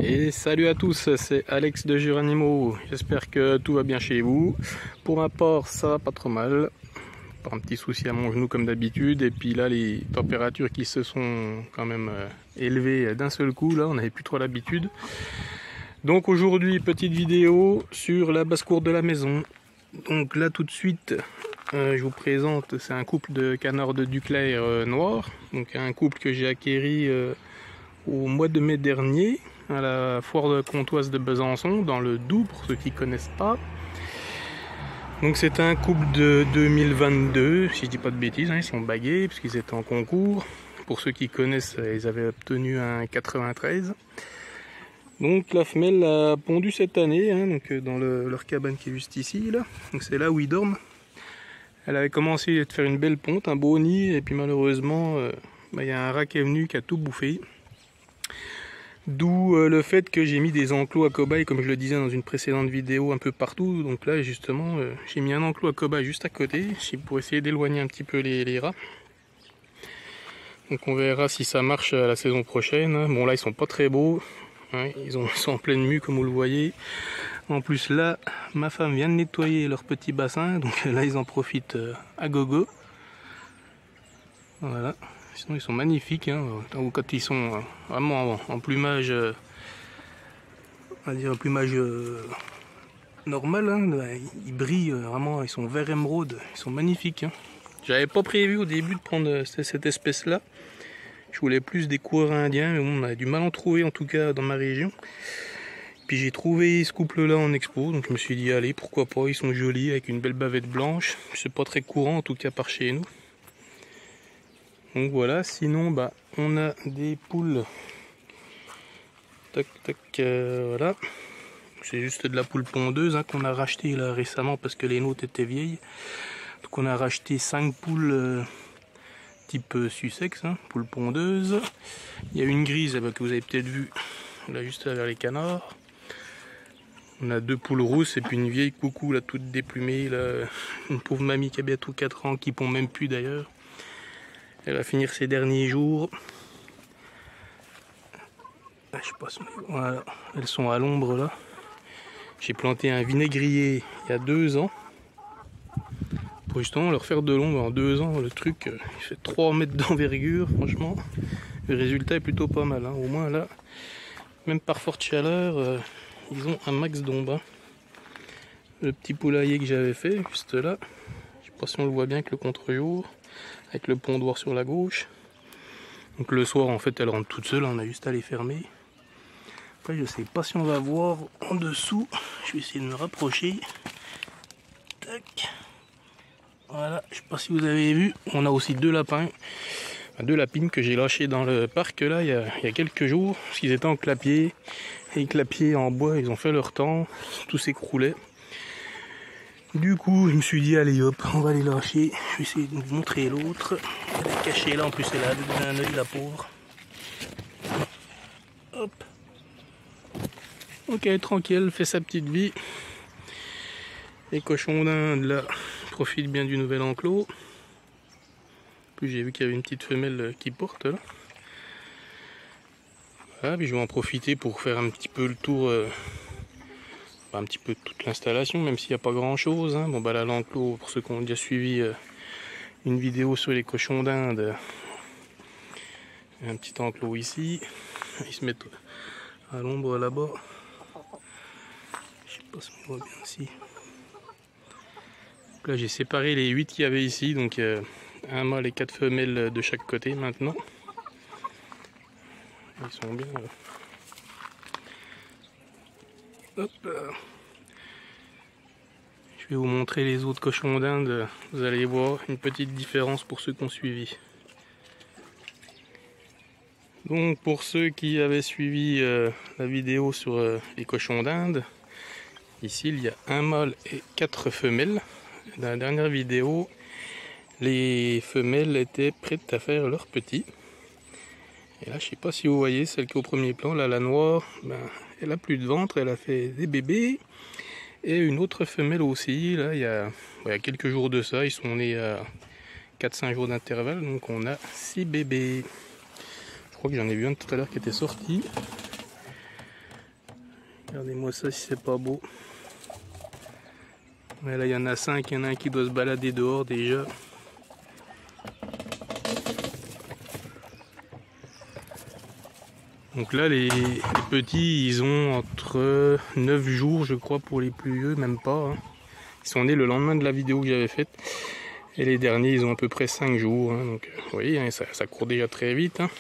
Et salut à tous, c'est Alex de Juranimo. J'espère que tout va bien chez vous. Pour ma part, ça va pas trop mal. Pas un petit souci à mon genou comme d'habitude. Et puis là, les températures qui se sont quand même élevées d'un seul coup. Là, on n'avait plus trop l'habitude. Donc aujourd'hui, petite vidéo sur la basse-cour de la maison. Donc là, tout de suite, je vous présente, c'est un couple de canards de Duclair noirs. Donc un couple que j'ai acquéri au mois de mai dernier à la foire comtoise de Besançon, dans le Doubs, pour ceux qui ne connaissent pas. Donc c'est un couple de 2022, si je dis pas de bêtises, hein, ils sont bagués puisqu'ils étaient en concours. Pour ceux qui connaissent, ils avaient obtenu un 93. Donc la femelle a pondu cette année, hein, donc dans leur cabane qui est juste ici, là. Donc c'est là où ils dorment. Elle avait commencé à faire une belle ponte, un beau nid, et puis malheureusement, y a un rat qui est venu qui a tout bouffé. D'où le fait que j'ai mis des enclos à cobayes, comme je le disais dans une précédente vidéo, un peu partout. Donc là justement, j'ai mis un enclos à cobayes juste à côté, pour essayer d'éloigner un petit peu les rats. Donc on verra si ça marche la saison prochaine. Bon là ils sont pas très beaux, hein, ils sont en pleine mue comme vous le voyez. En plus là, ma femme vient de nettoyer leur petit bassin, donc là ils en profitent à gogo. Voilà. Sinon ils sont magnifiques, hein. Quand ils sont vraiment en plumage, on va dire un plumage normal, hein. Ils brillent vraiment, ils sont vert émeraude, ils sont magnifiques, hein. J'avais pas prévu au début de prendre cette espèce là, je voulais plus des coureurs indiens, mais bon, on a du mal à en trouver en tout cas dans ma région. Puis j'ai trouvé ce couple là en expo, donc je me suis dit allez pourquoi pas, ils sont jolis avec une belle bavette blanche, c'est pas très courant en tout cas par chez nous. Donc voilà, sinon on a des poules. Tac tac, voilà. C'est juste de la poule pondeuse hein, qu'on a racheté là récemment parce que les nôtres étaient vieilles. Donc on a racheté 5 poules type Sussex, hein, poule pondeuse. Il y a une grise que vous avez peut-être vue là juste vers les canards. On a 2 poules rousses et puis une vieille coucou là toute déplumée là, une pauvre mamie qui a bientôt 4 ans qui pond même plus d'ailleurs. Elle va finir ses derniers jours. Je passe, voilà, elles sont à l'ombre là. J'ai planté un vinaigrier il y a 2 ans. Pour justement leur faire de l'ombre en 2 ans. Le truc, il fait 3 mètres d'envergure, franchement. Le résultat est plutôt pas mal. Hein. Au moins là, même par forte chaleur, ils ont un max d'ombre. Hein. Le petit poulailler que j'avais fait, juste là. Je sais pas si on le voit bien avec le contre-jour. Avec le pondoir sur la gauche. Donc le soir en fait elle rentre toute seule, on a juste à les fermer. Après je sais pas si on va voir en dessous, je vais essayer de me rapprocher. Tac. Voilà, je sais pas si vous avez vu, on a aussi 2 lapins, 2 lapines que j'ai lâchées dans le parc là il y a quelques jours, parce qu'ils étaient en clapier, et clapier en bois, ils ont fait leur temps, tout s'écroulait. Du coup, je me suis dit, allez hop, on va les lâcher. Je vais essayer de vous montrer l'autre. Elle est cachée là, en plus elle a donné un œil, la pauvre. Hop. Ok, tranquille, fait sa petite vie. Les cochons d'Inde là profitent bien du nouvel enclos. En plus, j'ai vu qu'il y avait une petite femelle qui porte là. Voilà, puis je vais en profiter pour faire un petit peu le tour. Un petit peu toute l'installation, même s'il n'y a pas grand chose. Hein. Bon là l'enclos, pour ceux qui ont déjà suivi une vidéo sur les cochons d'Inde, un petit enclos ici, ils se mettent à l'ombre là-bas. Je sais pas si on voit bien ici. Donc là j'ai séparé les 8 qu'il y avait ici, donc un mâle et 4 femelles de chaque côté maintenant. Ils sont bien. Hop. Je vais vous montrer les autres cochons d'Inde, vous allez voir une petite différence pour ceux qui ont suivi. Donc pour ceux qui avaient suivi la vidéo sur les cochons d'Inde, ici il y a un mâle et 4 femelles. Dans la dernière vidéo, les femelles étaient prêtes à faire leurs petits. Et là je sais pas si vous voyez, celle qui est au premier plan, là la noire, elle a plus de ventre, elle a fait des bébés. Et une autre femelle aussi, là il y a quelques jours de ça, ils sont nés à 4-5 jours d'intervalle, donc on a 6 bébés. Je crois que j'en ai vu un tout à l'heure qui était sorti. Regardez-moi ça si c'est pas beau. Ouais, là il y en a 5, il y en a un qui doit se balader dehors déjà. Donc là les petits ils ont entre 9 jours je crois pour les plus vieux, même pas. Hein. Ils sont nés le lendemain de la vidéo que j'avais faite. Et les derniers ils ont à peu près 5 jours. Hein. Donc vous voyez hein, ça court déjà très vite. Hein.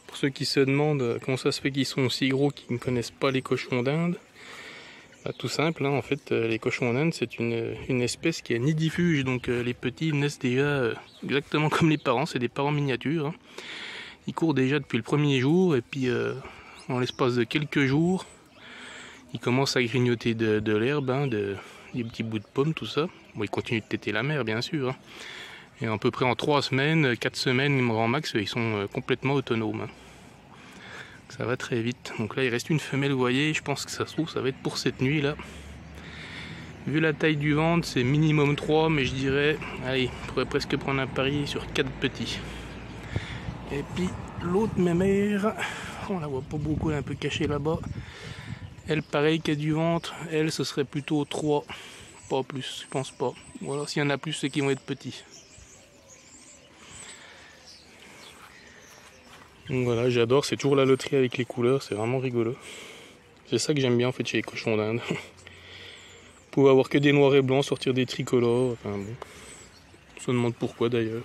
Pour ceux qui se demandent comment ça se fait qu'ils sont aussi gros, qui ne connaissent pas les cochons d'Inde. Bah, tout simple, hein, en fait, les cochons d'Inde, c'est une espèce qui est nidifuge, donc les petits naissent déjà exactement comme les parents, c'est des parents miniatures. Hein. Ils courent déjà depuis le premier jour, et puis en l'espace de quelques jours, ils commencent à grignoter de l'herbe, hein, des petits bouts de pommes, tout ça. Bon, ils continuent de téter la mère, bien sûr. Hein. Et à peu près en 3 semaines, 4 semaines, grand max, ils sont complètement autonomes. Hein. Ça va très vite. Donc là il reste une femelle, vous voyez, je pense que ça se trouve ça va être pour cette nuit là. Vu la taille du ventre c'est minimum 3, mais je dirais, allez, on pourrait presque prendre un pari sur 4 petits. Et puis l'autre mémère, on la voit pas beaucoup, elle est un peu cachée là-bas. Elle pareil qu'elle a du ventre, elle ce serait plutôt 3, pas plus, je pense pas. Ou alors s'il y en a plus c'est qui vont être petits. Donc voilà, j'adore, c'est toujours la loterie avec les couleurs, c'est vraiment rigolo. C'est ça que j'aime bien en fait chez les cochons d'Inde. Vous pouvez avoir que des noirs et blancs, sortir des tricolores, enfin bon. On se demande pourquoi d'ailleurs.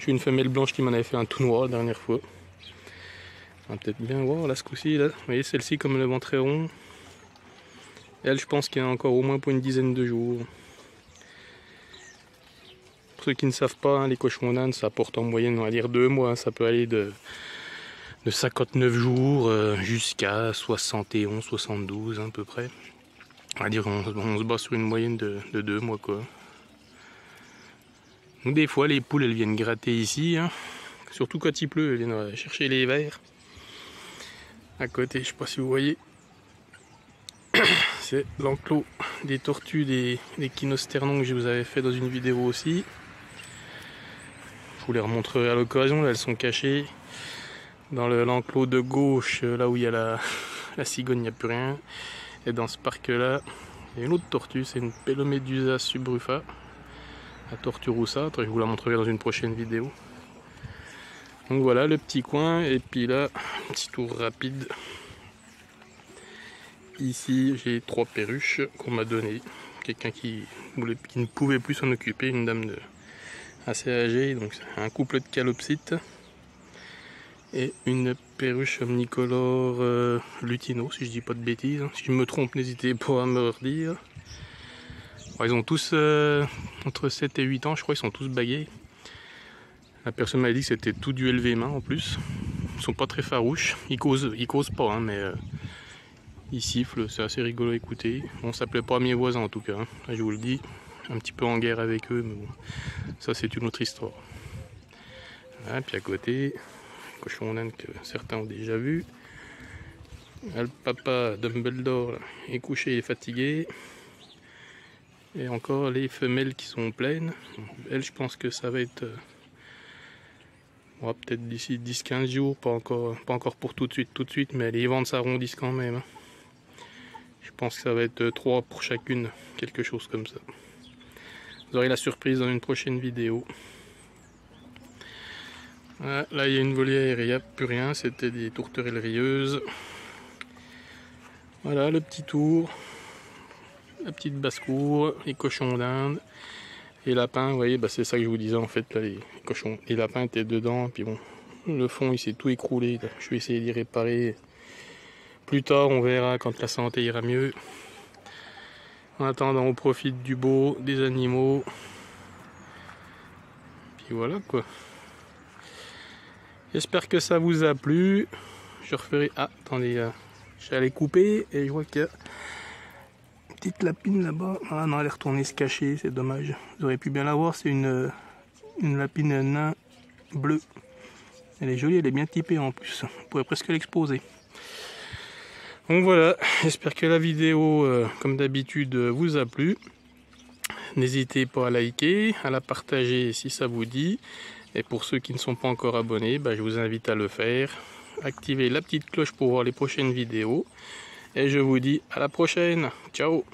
J'ai une femelle blanche qui m'en avait fait un tout noir la dernière fois. On va peut-être bien voir là ce coup-ci là. Vous voyez celle-ci comme le ventre est rond. Elle je pense qu'il y en a encore au moins pour une dizaine de jours. Pour ceux qui ne savent pas, hein, les cochons d'Inde ça porte en moyenne on va dire 2 mois, hein, ça peut aller de 59 jours jusqu'à 71, 72 hein, à peu près. On va dire on se bat sur une moyenne de 2 mois quoi. Donc des fois les poules elles viennent gratter ici, hein. Surtout quand il pleut, elles viennent chercher les vers. À côté, je sais pas si vous voyez, c'est l'enclos des tortues, des kinosternons que je vous avais fait dans une vidéo aussi. Je vous les remontrerai à l'occasion, là elles sont cachées. Dans l'enclos de gauche, là où il y a la cigogne, il n'y a plus rien. Et dans ce parc-là, il y a une autre tortue, c'est une Pelomedusa subrufa, la tortue roussâtre, je vous la montrerai dans une prochaine vidéo. Donc voilà le petit coin, et puis là, un petit tour rapide. Ici, j'ai 3 perruches qu'on m'a données. Quelqu'un qui ne pouvait plus s'en occuper, une dame assez âgée, donc c'est un couple de calopsites. Et une perruche omnicolore lutino, si je dis pas de bêtises. Si je me trompe, n'hésitez pas à me redire. Bon, ils ont tous entre 7 et 8 ans, je crois, ils sont tous bagués. La personne m'a dit que c'était tout du élevé main en plus. Ils sont pas très farouches, ils causent pas, hein, mais ils sifflent, c'est assez rigolo à écouter. Bon, ça plaît pas à mes voisins en tout cas, hein. Là, je vous le dis, un petit peu en guerre avec eux, mais bon, ça c'est une autre histoire. Voilà, puis à côté, cochon d'Inde que certains ont déjà vu. Là, le papa Dumbledore là, est couché et fatigué. Et encore les femelles qui sont pleines. Elles, je pense que ça va être peut-être d'ici 10-15 jours, pas encore pour tout de suite, mais les ventes s'arrondissent quand même. Hein. Je pense que ça va être 3 pour chacune, quelque chose comme ça. Vous aurez la surprise dans une prochaine vidéo. Voilà, là il y a une volière et il n'y a plus rien, c'était des tourterelles rieuses. Voilà le petit tour, la petite basse-cour, les cochons d'Inde, les lapins, vous voyez, bah c'est ça que je vous disais en fait, là, les lapins étaient dedans, puis bon, le fond il s'est tout écroulé, là. Je vais essayer d'y réparer. Plus tard on verra quand la santé ira mieux. En attendant on profite du beau, des animaux, puis voilà quoi. J'espère que ça vous a plu. Je referai... Ah, attendez, j'allais couper et je vois qu'il y a une petite lapine là-bas. Ah non, elle est retournée se cacher, c'est dommage. Vous auriez pu bien la voir, c'est une lapine nain bleue. Elle est jolie, elle est bien typée en plus. On pourrait presque l'exposer. Donc voilà, j'espère que la vidéo, comme d'habitude, vous a plu. N'hésitez pas à liker, à la partager si ça vous dit. Et pour ceux qui ne sont pas encore abonnés, je vous invite à le faire. Activez la petite cloche pour voir les prochaines vidéos. Et je vous dis à la prochaine. Ciao!